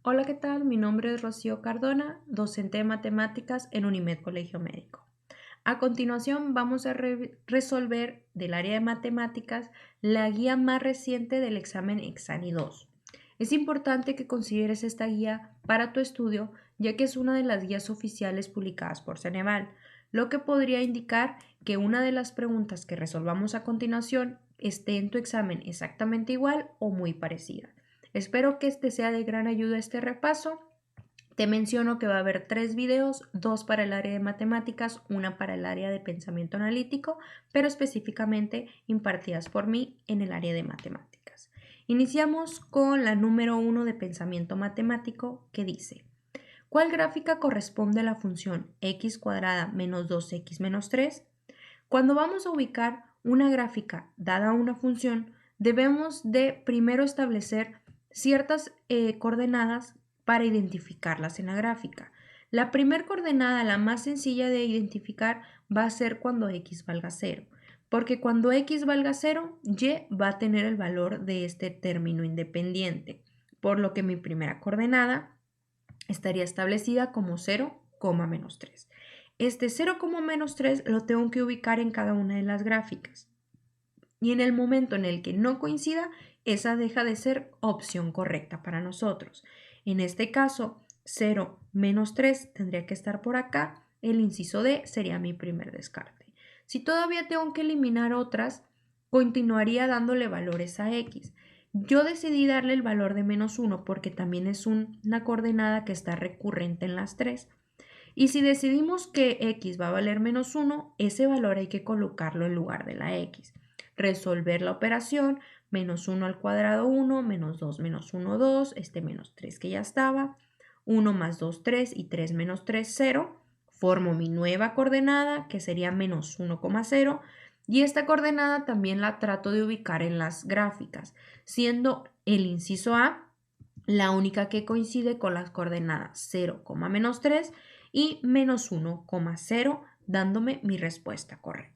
Hola, ¿qué tal? Mi nombre es Rocío Cardona, docente de matemáticas en Unimed Colegio Médico. A continuación vamos a resolver del área de matemáticas la guía más reciente del examen Exani 2. Es importante que consideres esta guía para tu estudio, ya que es una de las guías oficiales publicadas por Ceneval, lo que podría indicar que una de las preguntas que resolvamos a continuación esté en tu examen exactamente igual o muy parecida. Espero que este sea de gran ayuda este repaso. Te menciono que va a haber 3 videos, 2 para el área de matemáticas, una para el área de pensamiento analítico, pero específicamente impartidas por mí en el área de matemáticas. Iniciamos con la número 1 de pensamiento matemático que dice: ¿cuál gráfica corresponde a la función x cuadrada menos 2x menos 3? Cuando vamos a ubicar una gráfica dada una función, debemos de primero establecer ciertas coordenadas para identificarlas en la gráfica. La primera coordenada, la más sencilla de identificar, va a ser cuando x valga 0, porque cuando x valga 0, y va a tener el valor de este término independiente, por lo que mi primera coordenada estaría establecida como 0, menos 3. Este 0, menos 3 lo tengo que ubicar en cada una de las gráficas. Y en el momento en el que no coincida, esa deja de ser opción correcta para nosotros. En este caso, 0 menos 3 tendría que estar por acá. El inciso D sería mi primer descarte. Si todavía tengo que eliminar otras, continuaría dándole valores a x. Yo decidí darle el valor de menos 1 porque también es una coordenada que está recurrente en las tres. Y si decidimos que x va a valer menos 1, ese valor hay que colocarlo en lugar de la x. Resolver la operación, menos 1 al cuadrado 1, menos 2 menos 1, 2, este menos 3 que ya estaba, 1 más 2, 3 y 3 menos 3, 0. Formo mi nueva coordenada que sería menos 1,0 y esta coordenada también la trato de ubicar en las gráficas, siendo el inciso A la única que coincide con las coordenadas 0, menos 3 y menos 1,0, dándome mi respuesta correcta.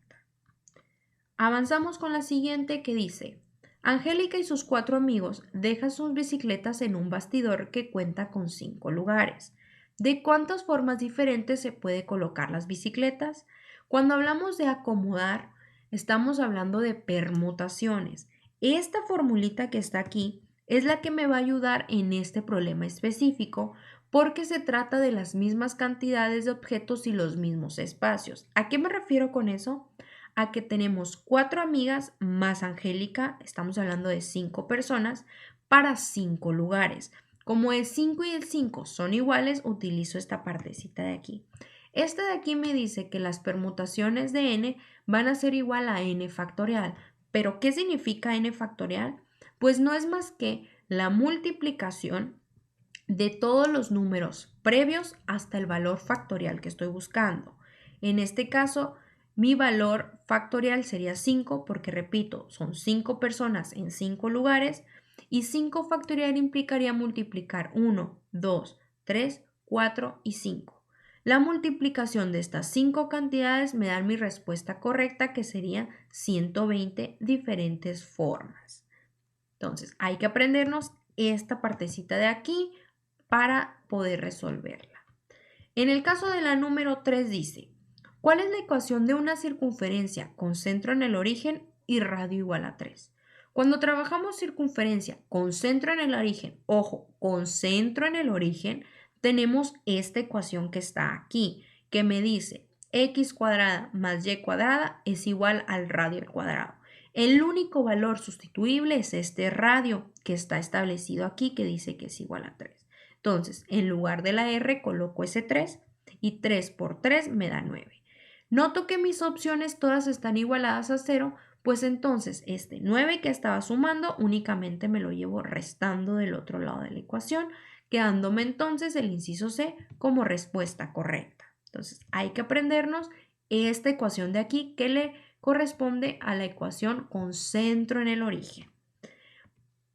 Avanzamos con la siguiente que dice: Angélica y sus 4 amigos dejan sus bicicletas en un bastidor que cuenta con 5 lugares. ¿De cuántas formas diferentes se puede colocar las bicicletas? Cuando hablamos de acomodar, estamos hablando de permutaciones. Esta formulita que está aquí es la que me va a ayudar en este problema específico porque se trata de las mismas cantidades de objetos y los mismos espacios. ¿A qué me refiero con eso? A que tenemos 4 amigas más Angélica, estamos hablando de 5 personas, para 5 lugares. Como el 5 y el 5 son iguales, utilizo esta partecita de aquí. Esta de aquí me dice que las permutaciones de n van a ser igual a n factorial. ¿Pero qué significa n factorial? Pues no es más que la multiplicación de todos los números previos hasta el valor factorial que estoy buscando. En este caso, mi valor factorial sería 5 porque, repito, son 5 personas en 5 lugares y 5 factorial implicaría multiplicar 1, 2, 3, 4 y 5. La multiplicación de estas 5 cantidades me da mi respuesta correcta, que sería 120 diferentes formas. Entonces, hay que aprendernos esta partecita de aquí para poder resolverla. En el caso de la número 3 dice: ¿cuál es la ecuación de una circunferencia con centro en el origen y radio igual a 3? Cuando trabajamos circunferencia con centro en el origen, ojo, con centro en el origen, tenemos esta ecuación que está aquí, que me dice x cuadrada más y cuadrada es igual al radio al cuadrado. El único valor sustituible es este radio que está establecido aquí, que dice que es igual a 3. Entonces, en lugar de la R coloco ese 3 y 3 por 3 me da 9. Noto que mis opciones todas están igualadas a 0, pues entonces este 9 que estaba sumando únicamente me lo llevo restando del otro lado de la ecuación, quedándome entonces el inciso C como respuesta correcta. Entonces hay que aprendernos esta ecuación de aquí que le corresponde a la ecuación con centro en el origen.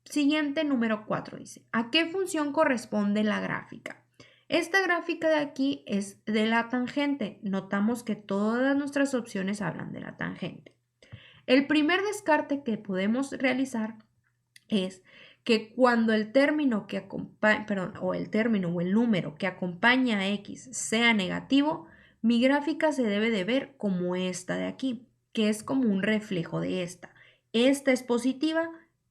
Siguiente, número 4 dice: ¿a qué función corresponde la gráfica? Esta gráfica de aquí es de la tangente. Notamos que todas nuestras opciones hablan de la tangente. El primer descarte que podemos realizar es que cuando el término que acompaña, o el término o el número que acompaña a X sea negativo, mi gráfica se debe de ver como esta de aquí, que es como un reflejo de esta. Esta es positiva,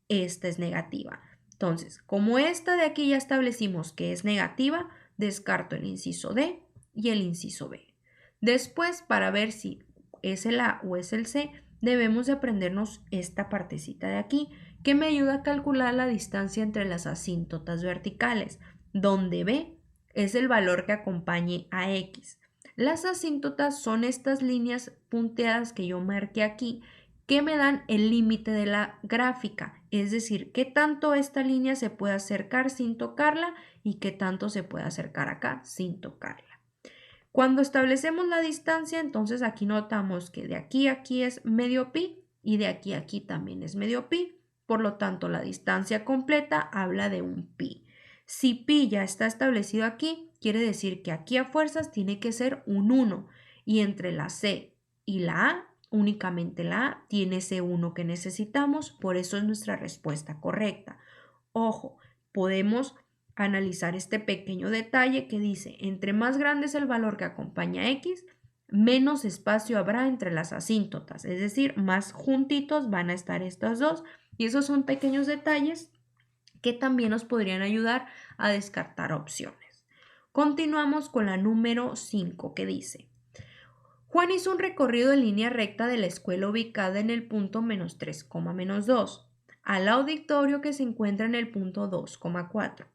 esta es negativa. Entonces, como esta de aquí ya establecimos que es negativa, descarto el inciso D y el inciso B. Después, para ver si es el A o es el C, debemos de aprendernos esta partecita de aquí, que me ayuda a calcular la distancia entre las asíntotas verticales, donde B es el valor que acompañe a X. Las asíntotas son estas líneas punteadas que yo marqué aquí, que me dan el límite de la gráfica, es decir, qué tanto esta línea se puede acercar sin tocarla y qué tanto se puede acercar acá sin tocarla. Cuando establecemos la distancia, entonces aquí notamos que de aquí a aquí es medio pi y de aquí a aquí también es medio pi. Por lo tanto, la distancia completa habla de un pi. Si pi ya está establecido aquí, quiere decir que aquí a fuerzas tiene que ser un 1 y entre la C y la A, únicamente la A tiene ese 1 que necesitamos, por eso es nuestra respuesta correcta. Ojo, podemos analizar este pequeño detalle que dice, entre más grande es el valor que acompaña a X, menos espacio habrá entre las asíntotas, es decir, más juntitos van a estar estos dos, y esos son pequeños detalles que también nos podrían ayudar a descartar opciones. Continuamos con la número 5 que dice, Juan hizo un recorrido en línea recta de la escuela ubicada en el punto -3, -2, al auditorio que se encuentra en el punto 2,4.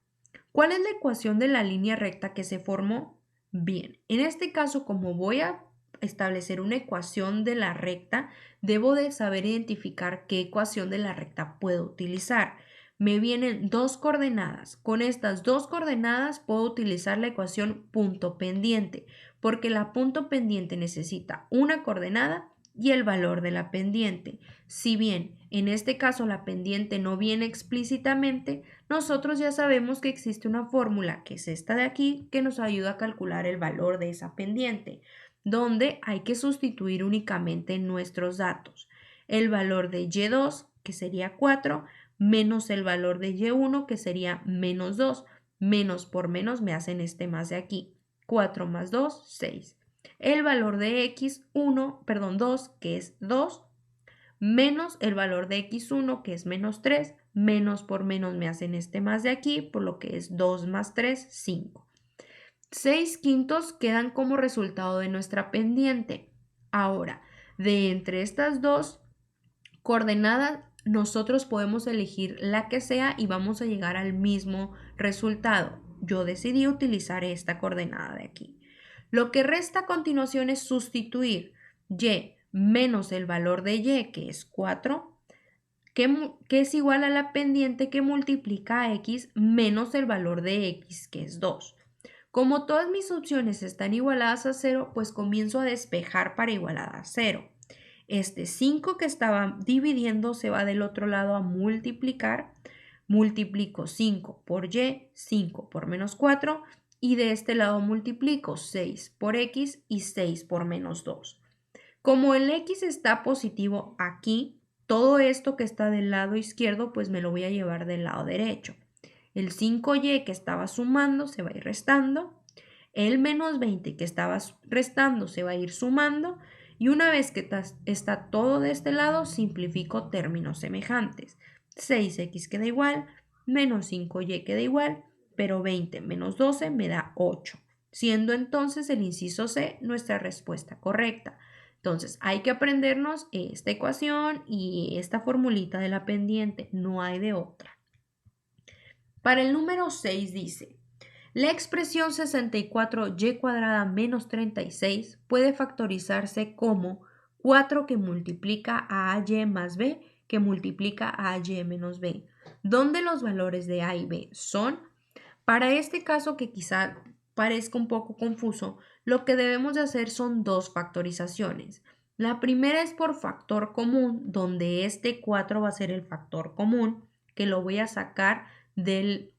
¿Cuál es la ecuación de la línea recta que se formó? Bien, en este caso, como voy a establecer una ecuación de la recta, debo de saber identificar qué ecuación de la recta puedo utilizar. Me vienen dos coordenadas. Con estas dos coordenadas puedo utilizar la ecuación punto pendiente, porque la punto pendiente necesita una coordenada y el valor de la pendiente. Si bien en este caso la pendiente no viene explícitamente, nosotros ya sabemos que existe una fórmula, que es esta de aquí, que nos ayuda a calcular el valor de esa pendiente, donde hay que sustituir únicamente nuestros datos. El valor de Y2, que sería 4, menos el valor de Y1, que sería -2. Menos por menos me hacen este más de aquí. 4 más 2, 6. El valor de X1, perdón, 2, que es 2, menos el valor de X1, que es -3, menos por menos me hacen este más de aquí, por lo que es 2 más 3, 5. 6 quintos quedan como resultado de nuestra pendiente. Ahora, de entre estas dos coordenadas, nosotros podemos elegir la que sea y vamos a llegar al mismo resultado. Yo decidí utilizar esta coordenada de aquí. Lo que resta a continuación es sustituir y menos el valor de y, que es 4, que es igual a la pendiente que multiplica a x menos el valor de x, que es 2. Como todas mis opciones están igualadas a 0, pues comienzo a despejar para igualar a 0. Este 5 que estaba dividiendo se va del otro lado a multiplicar. Multiplico 5 por y, 5 por -4, y de este lado multiplico 6 por x y 6 por -2. Como el x está positivo aquí, todo esto que está del lado izquierdo, pues me lo voy a llevar del lado derecho. El 5y que estaba sumando se va a ir restando. El -20 que estaba restando se va a ir sumando. Y una vez que está todo de este lado, simplifico términos semejantes. 6x queda igual, menos 5y queda igual, pero 20 menos 12 me da 8, siendo entonces el inciso C nuestra respuesta correcta. Entonces hay que aprendernos esta ecuación y esta formulita de la pendiente, no hay de otra. Para el número 6 dice, la expresión 64y cuadrada menos 36 puede factorizarse como 4 que multiplica a y más b que multiplica a y menos b, donde los valores de a y b son. Para este caso que quizá parezca un poco confuso, lo que debemos de hacer son dos factorizaciones. La primera es por factor común, donde este 4 va a ser el factor común, que lo voy a sacar de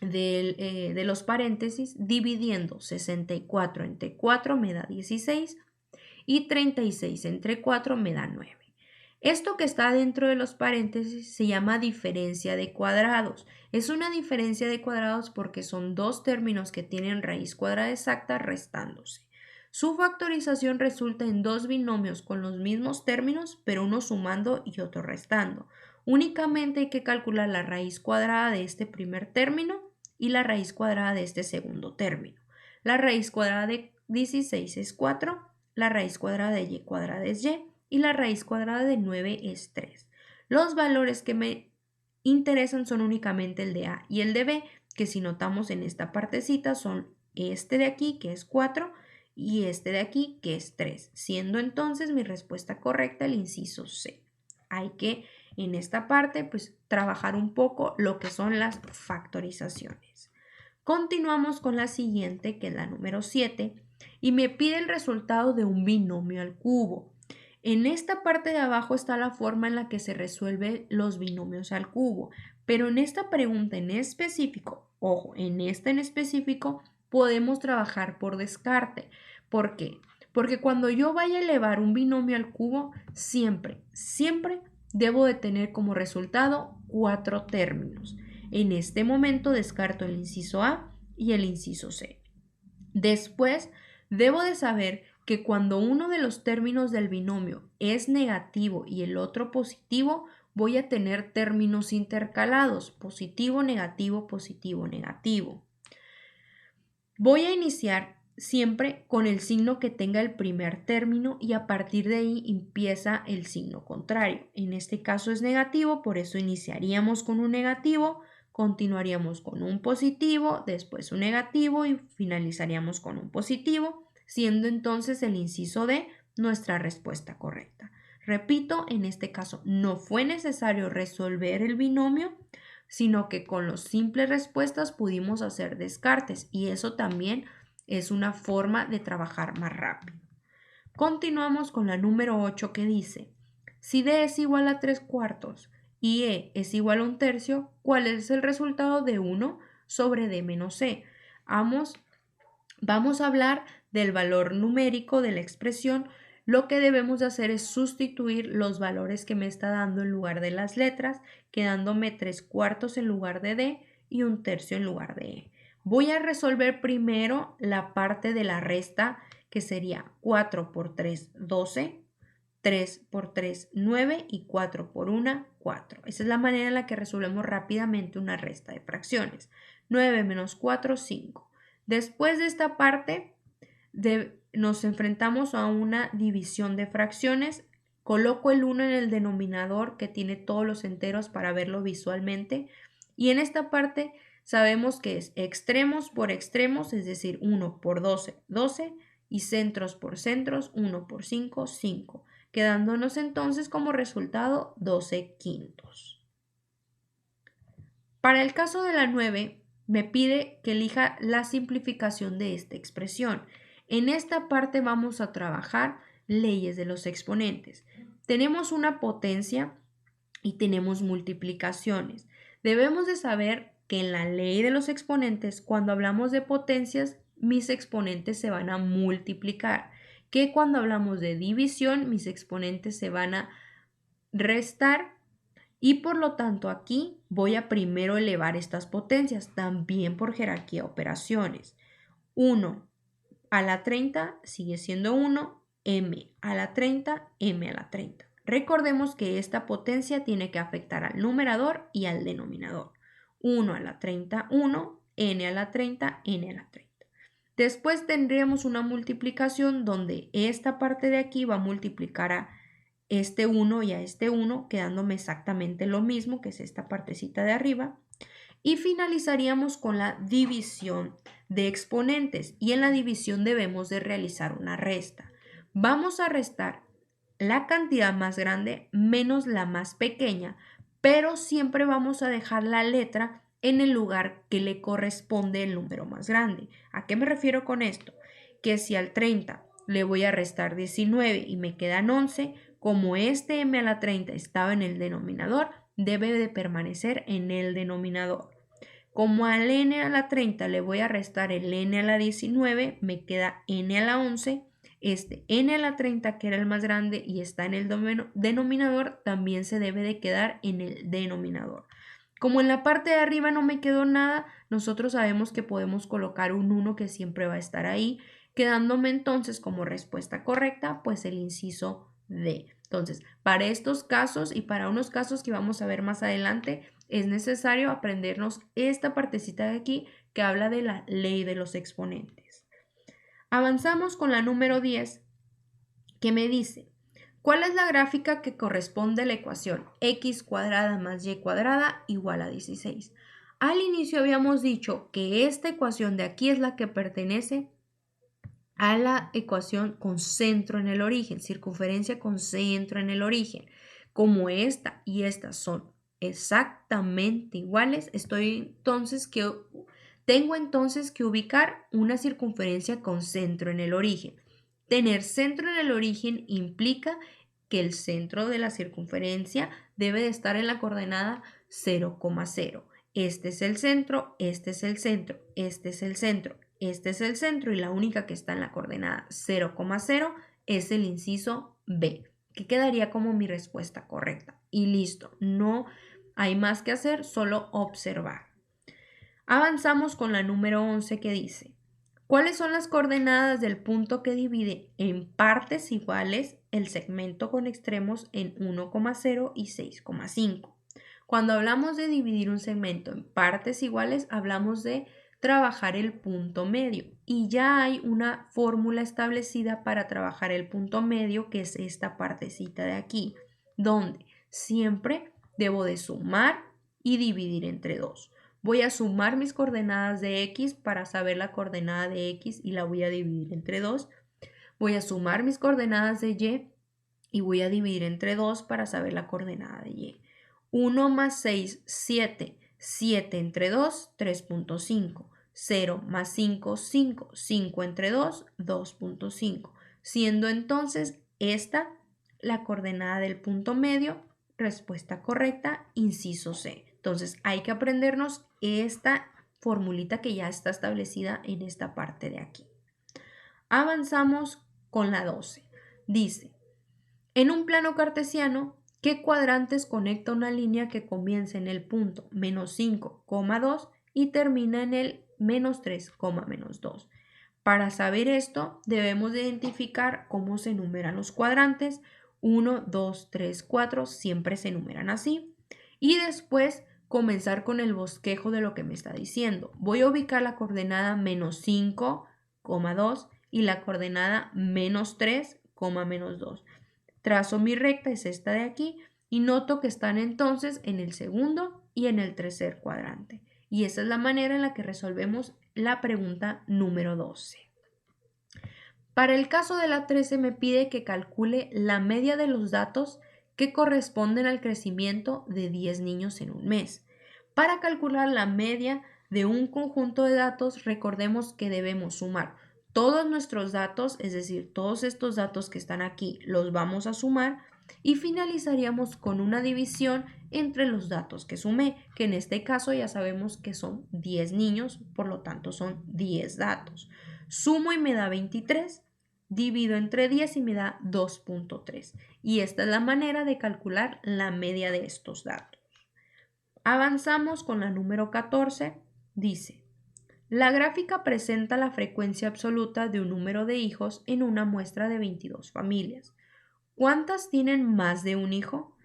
los paréntesis, dividiendo 64 entre 4 me da 16 y 36 entre 4 me da 9. Esto que está dentro de los paréntesis se llama diferencia de cuadrados. Es una diferencia de cuadrados porque son dos términos que tienen raíz cuadrada exacta restándose. Su factorización resulta en dos binomios con los mismos términos, pero uno sumando y otro restando. Únicamente hay que calcular la raíz cuadrada de este primer término y la raíz cuadrada de este segundo término. La raíz cuadrada de 16 es 4, la raíz cuadrada de y cuadrada es y y la raíz cuadrada de 9 es 3. Los valores que me interesan son únicamente el de a y el de b, que si notamos en esta partecita son este de aquí, que es 4, y este de aquí, que es 3, siendo entonces mi respuesta correcta el inciso C. Hay que en esta parte pues trabajar un poco lo que son las factorizaciones. Continuamos con la siguiente, que es la número 7, y me pide el resultado de un binomio al cubo. En esta parte de abajo está la forma en la que se resuelven los binomios al cubo, pero en esta pregunta en específico, ojo, en esta en específico, podemos trabajar por descarte. ¿Por qué? Porque cuando yo vaya a elevar un binomio al cubo, siempre debo de tener como resultado 4 términos. En este momento descarto el inciso A y el inciso C. Después, debo de saber que cuando uno de los términos del binomio es negativo y el otro positivo, voy a tener términos intercalados, positivo, negativo, positivo, negativo. Voy a iniciar siempre con el signo que tenga el primer término y a partir de ahí empieza el signo contrario. En este caso es negativo, por eso iniciaríamos con un negativo, continuaríamos con un positivo, después un negativo y finalizaríamos con un positivo, siendo entonces el inciso D nuestra respuesta correcta. Repito, en este caso no fue necesario resolver el binomio, sino que con las simples respuestas pudimos hacer descartes y eso también es una forma de trabajar más rápido. Continuamos con la número 8 que dice, si D es igual a 3/4 y E es igual a 1/3, ¿cuál es el resultado de 1 sobre D menos C? Vamos a hablar del valor numérico de la expresión. Lo que debemos de hacer es sustituir los valores que me está dando en lugar de las letras, quedándome 3/4 en lugar de D y 1/3 en lugar de E. Voy a resolver primero la parte de la resta, que sería 4 por 3, 12, 3 por 3, 9 y 4 por 1, 4. Esa es la manera en la que resolvemos rápidamente una resta de fracciones. 9 menos 4, 5. Después de esta parte, nos enfrentamos a una división de fracciones. Coloco el 1 en el denominador que tiene todos los enteros para verlo visualmente. Y en esta parte sabemos que es extremos por extremos, es decir, 1 por 12, 12, y centros por centros, 1 por 5, 5, quedándonos entonces como resultado 12 quintos. Para el caso de la 9, me pide que elija la simplificación de esta expresión. En esta parte vamos a trabajar leyes de los exponentes. Tenemos una potencia y tenemos multiplicaciones. Debemos de saber que en la ley de los exponentes, cuando hablamos de potencias, mis exponentes se van a multiplicar. Que cuando hablamos de división, mis exponentes se van a restar. Y por lo tanto aquí voy a primero elevar estas potencias, también por jerarquía de operaciones. 1 a la 30 sigue siendo 1, m a la 30, m a la 30. Recordemos que esta potencia tiene que afectar al numerador y al denominador. 1 a la 30, 1, n a la 30, n a la 30. Después tendríamos una multiplicación donde esta parte de aquí va a multiplicar a este 1 y a este 1, quedándome exactamente lo mismo, que es esta partecita de arriba. Y finalizaríamos con la división de exponentes. Y en la división debemos de realizar una resta. Vamos a restar la cantidad más grande menos la más pequeña, pero siempre vamos a dejar la letra en el lugar que le corresponde el número más grande. ¿A qué me refiero con esto? Que si al 30 le voy a restar 19 y me quedan 11, como este m a la 30 estaba en el denominador, debe de permanecer en el denominador. Como al n a la 30 le voy a restar el n a la 19, me queda n a la 11. n a la 30, que era el más grande y está en el denominador, también se debe de quedar en el denominador. Como en la parte de arriba no me quedó nada, nosotros sabemos que podemos colocar un 1 que siempre va a estar ahí, quedándome entonces como respuesta correcta, pues el inciso D. Entonces, para estos casos y para unos casos que vamos a ver más adelante, es necesario aprendernos esta partecita de aquí que habla de la ley de los exponentes. Avanzamos con la número 10, que me dice, ¿cuál es la gráfica que corresponde a la ecuación x cuadrada más y cuadrada igual a 16? Al inicio habíamos dicho que esta ecuación de aquí es la que pertenece a la ecuación con centro en el origen, circunferencia con centro en el origen. Como esta y esta son exactamente iguales, tengo entonces que ubicar una circunferencia con centro en el origen. Tener centro en el origen implica que el centro de la circunferencia debe de estar en la coordenada 0,0. Este es el centro, este es el centro, este es el centro, este es el centro y la única que está en la coordenada 0,0 es el inciso B, que quedaría como mi respuesta correcta. Y listo, no hay más que hacer, solo observar. Avanzamos con la número 11 que dice, ¿cuáles son las coordenadas del punto que divide en partes iguales el segmento con extremos en 1,0 y 6,5? Cuando hablamos de dividir un segmento en partes iguales, hablamos de trabajar el punto medio y ya hay una fórmula establecida para trabajar el punto medio, que es esta partecita de aquí, donde siempre debo de sumar y dividir entre 2. Voy a sumar mis coordenadas de x para saber la coordenada de x y la voy a dividir entre 2. Voy a sumar mis coordenadas de y voy a dividir entre 2 para saber la coordenada de y. 1 más 6, 7. 7 entre 2, 3.5. 0 más 5, 5. 5 entre 2, 2.5. Siendo entonces esta la coordenada del punto medio, respuesta correcta, inciso C. Entonces hay que aprendernos esta formulita que ya está establecida en esta parte de aquí. Avanzamos con la 12. Dice, en un plano cartesiano, ¿qué cuadrantes conecta una línea que comienza en el punto menos 5,2 y termina en el menos 3,2? Para saber esto, debemos de identificar cómo se enumeran los cuadrantes. 1, 2, 3, 4, siempre se enumeran así. Y después comenzar con el bosquejo de lo que me está diciendo. Voy a ubicar la coordenada menos 5,2 y la coordenada menos 3,2. Trazo mi recta, es esta de aquí, y noto que están entonces en el segundo y en el tercer cuadrante. Y esa es la manera en la que resolvemos la pregunta número 12. Para el caso de la 13 me pide que calcule la media de los datos que corresponden al crecimiento de 10 niños en un mes. Para calcular la media de un conjunto de datos, recordemos que debemos sumar todos nuestros datos, es decir, todos estos datos que están aquí los vamos a sumar y finalizaríamos con una división entre los datos que sumé, que en este caso ya sabemos que son 10 niños, por lo tanto son 10 datos. Sumo y me da 23, divido entre 10 y me da 2.3. Y esta es la manera de calcular la media de estos datos. Avanzamos con la número 14, dice, la gráfica presenta la frecuencia absoluta de un número de hijos en una muestra de 22 familias. ¿Cuántas tienen más de un hijo?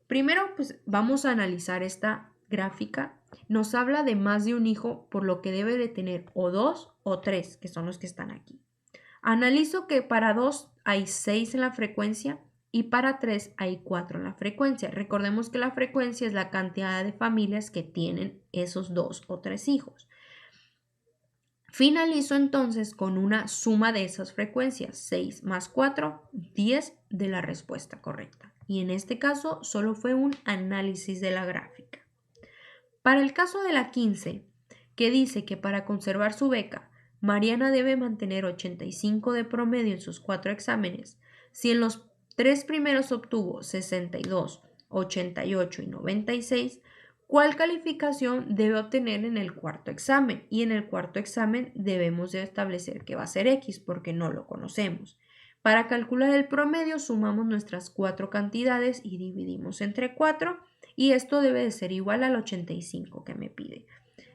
Primero, pues vamos a analizar esta gráfica. Nos habla de más de un hijo, por lo que debe de tener o 2 o 3, que son los que están aquí. Analizo que para 2 hay 6 en la frecuencia y para 3 hay 4 en la frecuencia. Recordemos que la frecuencia es la cantidad de familias que tienen esos 2 o 3 hijos. Finalizo entonces con una suma de esas frecuencias, 6 más 4, 10 de la respuesta correcta. Y en este caso solo fue un análisis de la gráfica. Para el caso de la 15, que dice que para conservar su beca, Mariana debe mantener 85 de promedio en sus 4 exámenes. Si en los 3 primeros obtuvo 62, 88 y 96, ¿cuál calificación debe obtener en el cuarto examen? Y en el cuarto examen debemos de establecer que va a ser X porque no lo conocemos. Para calcular el promedio sumamos nuestras 4 cantidades y dividimos entre 4 y esto debe de ser igual al 85 que me pide.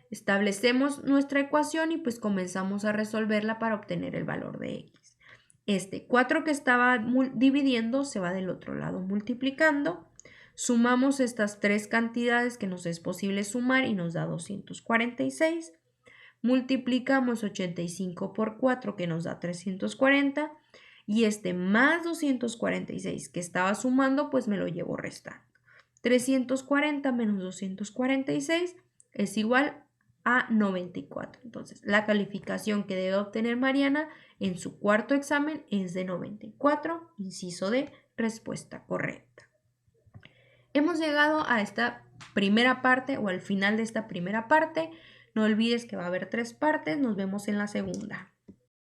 Establecemos nuestra ecuación y pues comenzamos a resolverla para obtener el valor de x. Este 4 que estaba dividiendo se va del otro lado multiplicando. Sumamos estas 3 cantidades que nos es posible sumar y nos da 246. Multiplicamos 85 por 4 que nos da 340 y este más 246 que estaba sumando pues me lo llevo restando. 340 menos 246 es igual a 94. Entonces la calificación que debe obtener Mariana en su cuarto examen es de 94, inciso D, respuesta correcta. Hemos llegado a esta primera parte o al final de esta primera parte. No olvides que va a haber 3 partes. Nos vemos en la segunda.